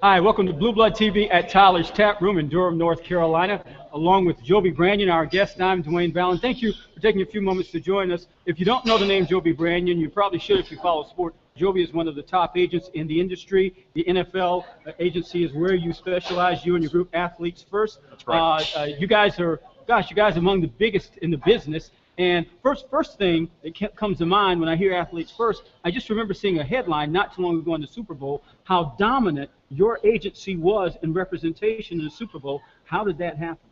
Hi, welcome to Blue Blood TV at Tyler's Tap Room in Durham, North Carolina, along with Joby Branion, our guest. I'm Dwayne Vallon. Thank you for taking a few moments to join us. If you don't know the name Joby Branion, you probably should if you follow sport. Joby is one of the top agents in the industry. The NFL agency is where you specialize, you and your group, Athletes First. That's right. You guys are among the biggest in the business. And first thing that comes to mind when I hear Athletes First, I just remember seeing a headline not too long ago in the Super Bowl, how dominant your agency was in representation in the Super Bowl. How did that happen?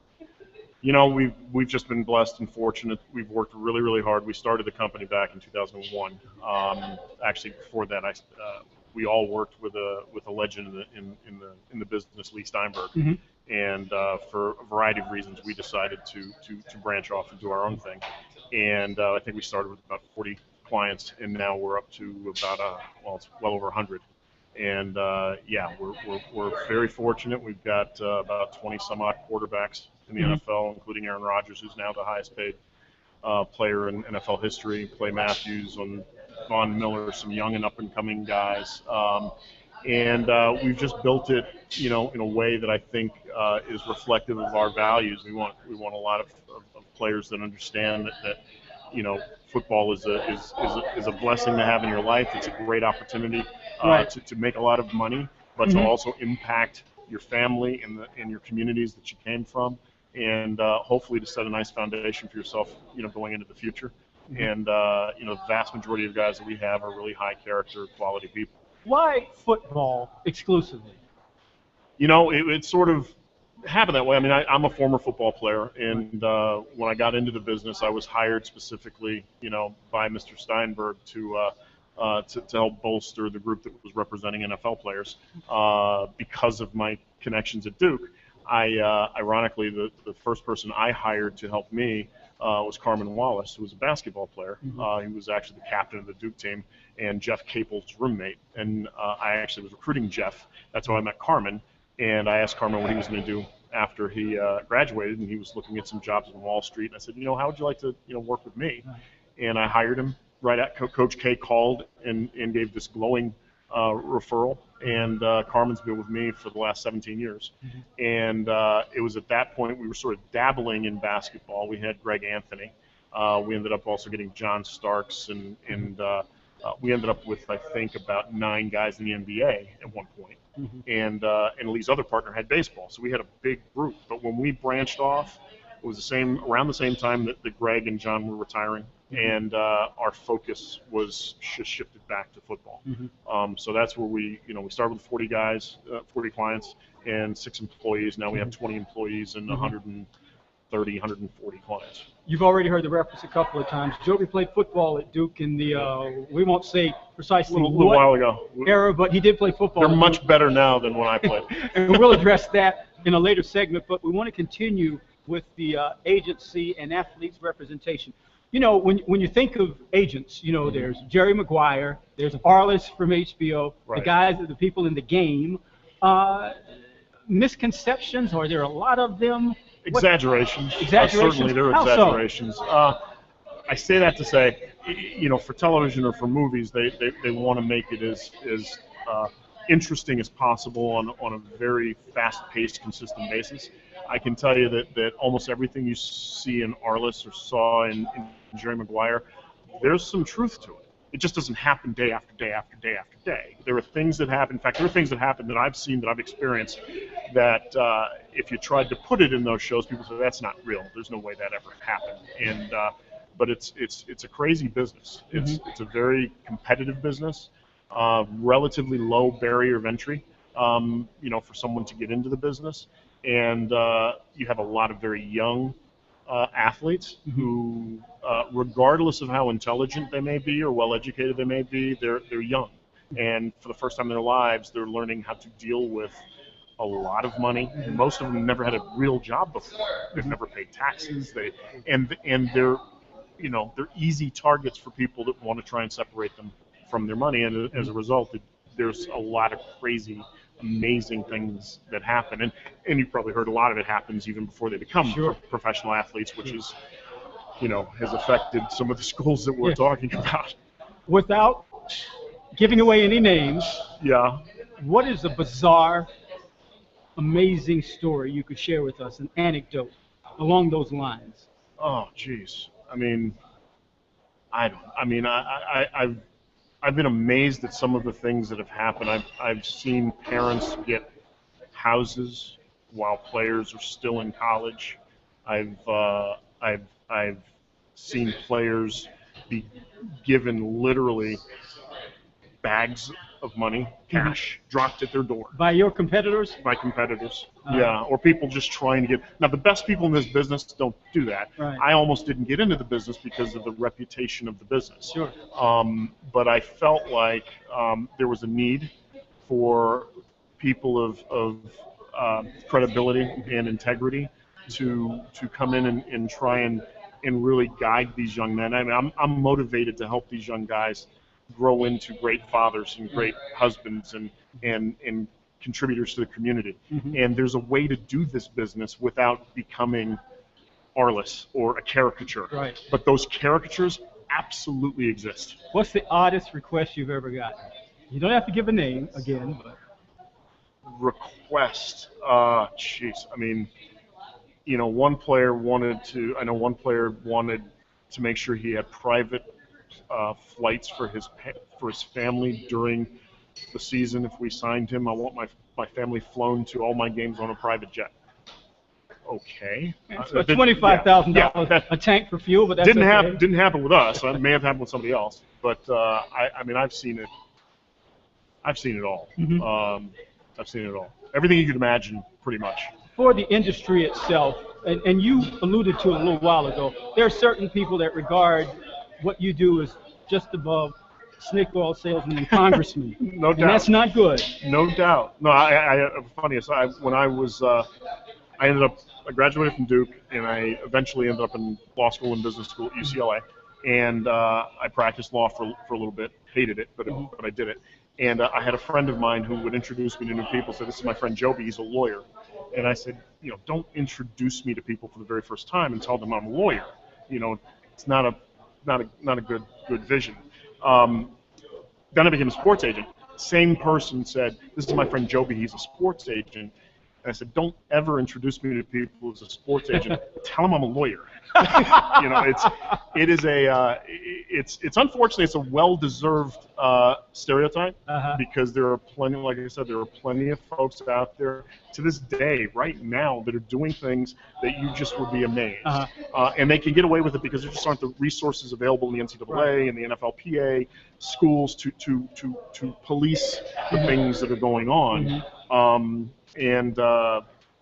You know, we've just been blessed and fortunate. We've worked really, really hard. We started the company back in 2001. Actually, before that, we all worked with a legend in the business, Lee Steinberg. Mm-hmm. And for a variety of reasons, we decided to branch off and do our own thing. And I think we started with about 40 clients, and now we're up to about it's well over 100. And yeah, we're very fortunate. We've got about 20 some odd quarterbacks in the NFL, including Aaron Rodgers, who's now the highest paid player in NFL history. Clay Matthews, and Von Miller, some young and up and coming guys. And we've just built it, in a way that I think is reflective of our values. We want a lot of players that understand that football is a blessing to have in your life. It's a great opportunity to make a lot of money, but to also impact your family and your communities that you came from, and hopefully to set a nice foundation for yourself, going into the future. And the vast majority of guys that we have are really high character, quality people. Why football exclusively? It sort of happened that way. I mean, I'm a former football player, and when I got into the business, I was hired specifically, by Mr. Steinberg to help bolster the group that was representing NFL players. Because of my connections at Duke, ironically, the first person I hired to help me was Carmen Wallace, who was a basketball player. He was actually the captain of the Duke team and Jeff Capel's roommate. And I actually was recruiting Jeff. That's how I met Carmen. And I asked Carmen what he was going to do after he graduated, and he was looking at some jobs on Wall Street. And I said, how would you like to work with me? And I hired him right at Coach K called and gave this glowing referral. And Carmen's been with me for the last 17 years. And it was at that point we were sort of dabbling in basketball. We had Greg Anthony. We ended up also getting John Starks, and we ended up with, I think, about 9 guys in the NBA at one point. And Lee's other partner had baseball. So we had a big group. But when we branched off, it was around the same time that Greg and John were retiring. And our focus was just shifted back to football. So that's where we started with 40 guys, 40 clients, and 6 employees. Now we have 20 employees and 130, 140 clients. You've already heard the reference a couple of times. Joby played football at Duke in the, we won't say precisely a little while ago era, but he did play football. They're much better now than when I played. And we'll address that in a later segment, but we want to continue with the agency and athletes representation. When you think of agents, there's Jerry Maguire, there's Arliss from HBO, the guys, the people in the game. Misconceptions, are there a lot of them? Exaggerations. Certainly there are exaggerations. So? I say that to say, for television or for movies, they want to make it as interesting as possible on a very fast-paced, consistent basis. I can tell you that almost everything you see in Arliss or saw in Jerry Maguire, there's some truth to it. It just doesn't happen day after day after day after day. There are things that happen. In fact, there are things that happen that I've seen, that I've experienced, that if you tried to put it in those shows, people say that's not real. There's no way that ever happened. And but it's a crazy business. It's a very competitive business, relatively low barrier of entry, for someone to get into the business. And you have a lot of very young athletes who, regardless of how intelligent they may be or well-educated they may be, they're young. And for the first time in their lives, they're learning how to deal with a lot of money. And most of them never had a real job before. They've never paid taxes. They're easy targets for people that want to try and separate them from their money. And as a result, there's a lot of crazy, amazing things that happen, and you've probably heard a lot of it happens even before they become professional athletes, which is, has affected some of the schools that we're talking about. Without giving away any names, yeah, what is a bizarre amazing story you could share with us, an anecdote along those lines? Oh, geez. I mean, I've been amazed at some of the things that have happened. I've seen parents get houses while players are still in college. I've seen players be given literally bags of money, cash, dropped at their door By your competitors? by competitors. Yeah, or people just trying to get. Now, the best people in this business don't do that. Right. I almost didn't get into the business because of the reputation of the business. Sure. But I felt like there was a need for people of credibility and integrity to come in and try and really guide these young men. I mean, I'm motivated to help these young guys grow into great fathers and great husbands and contributors to the community. And there's a way to do this business without becoming Arliss or a caricature. Right. But those caricatures absolutely exist. What's the oddest request you've ever gotten? You don't have to give a name again, but Request. Jeez. I mean, you know, one player wanted to make sure he had private flights for his family during the season. If we signed him, I want my family flown to all my games on a private jet. Okay. so $25,000 a tank for fuel, but that's didn't okay. didn't happen with us. It may have happened with somebody else, but I mean, I've seen it. I've seen it all. I've seen it all. Everything you could imagine, pretty much. For the industry itself, and you alluded to it a little while ago, there are certain people that regard what you do as just above snake oil salesman and congressman. No doubt. And that's not good. No doubt. No, funny aside, when I was, I graduated from Duke, and I eventually ended up in law school and business school at UCLA, and I practiced law for a little bit. Hated it, but I did it. And I had a friend of mine who would introduce me to new people. Said, "This is my friend Joby. He's a lawyer." And I said, "You know, don't introduce me to people for the very first time and tell them I'm a lawyer. You know, it's not a good vision." Then I became a sports agent. Same person said, "This is my friend Joby. He's a sports agent." And I said, "Don't ever introduce me to people as a sports agent. Tell them I'm a lawyer." You know, it's unfortunately it's a well-deserved stereotype because there are plenty, like I said, there are plenty of folks out there to this day, right now, that are doing things that you just would be amazed, and they can get away with it because there just aren't the resources available in the NCAA and the NFLPA schools to police the things that are going on.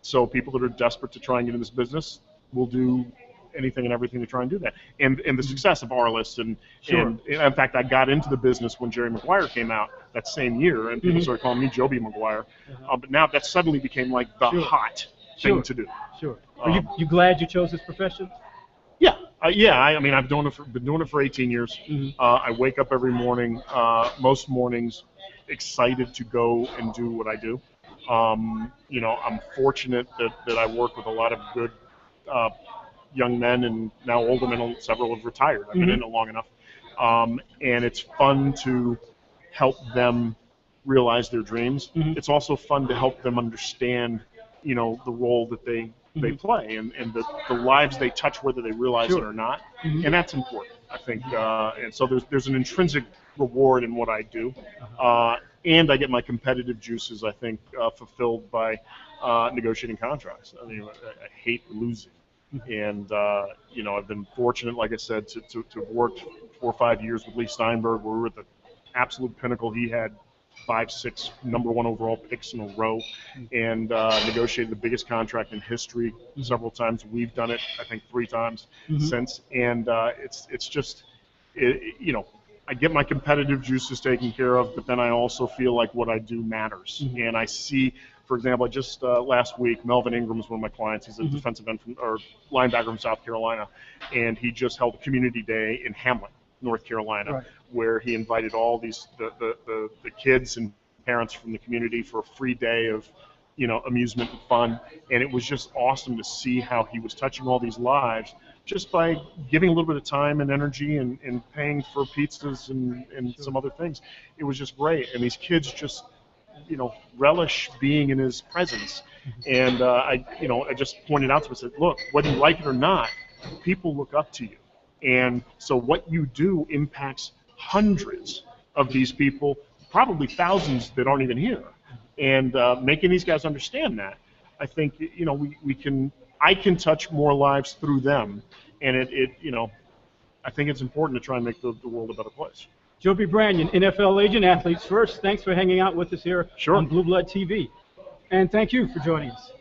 So people that are desperate to try and get in this business will do anything and everything to try and do that. And the success of Arliss, and in fact, I got into the business when Jerry Maguire came out that same year, and people started calling me Joby Maguire. But now that suddenly became like the hot thing to do. Sure. Are you glad you chose this profession? Yeah. I mean, been doing it for 18 years. I wake up every morning, most mornings, excited to go and do what I do. You know, I'm fortunate that I work with a lot of good young men and now older men. Several have retired. I've been in it long enough. And it's fun to help them realize their dreams. It's also fun to help them understand, you know, the role that they play and the lives they touch, whether they realize it or not. And that's important, I think. And so there's an intrinsic reward in what I do. And I get my competitive juices, I think, fulfilled by negotiating contracts. I mean, I hate losing. And, you know, I've been fortunate, like I said, to have worked 4 or 5 years with Lee Steinberg, where we were at the absolute pinnacle. He had 5, 6 number 1 overall picks in a row and negotiated the biggest contract in history several times. We've done it, I think, 3 times since. And it's just, you know, I get my competitive juices taken care of, but then I also feel like what I do matters. And I see, for example, I just last week, Melvin Ingram is one of my clients. He's a defensive end or linebacker from South Carolina, and he just held a community day in Hamlet, North Carolina, where he invited all these the kids and parents from the community for a free day of, you know, amusement and fun. And it was just awesome to see how he was touching all these lives just by giving a little bit of time and energy and paying for pizzas and some other things. It was just great. And these kids just relish being in his presence. And I just pointed out to him, I said, look, whether you like it or not, people look up to you. And so what you do impacts hundreds of these people, probably thousands that aren't even here. And making these guys understand that, I think, I can touch more lives through them. And I think it's important to try and make the world a better place. Joby Branion, NFL agent, Athletes First. Thanks for hanging out with us here on Blue Blood TV. And thank you for joining us.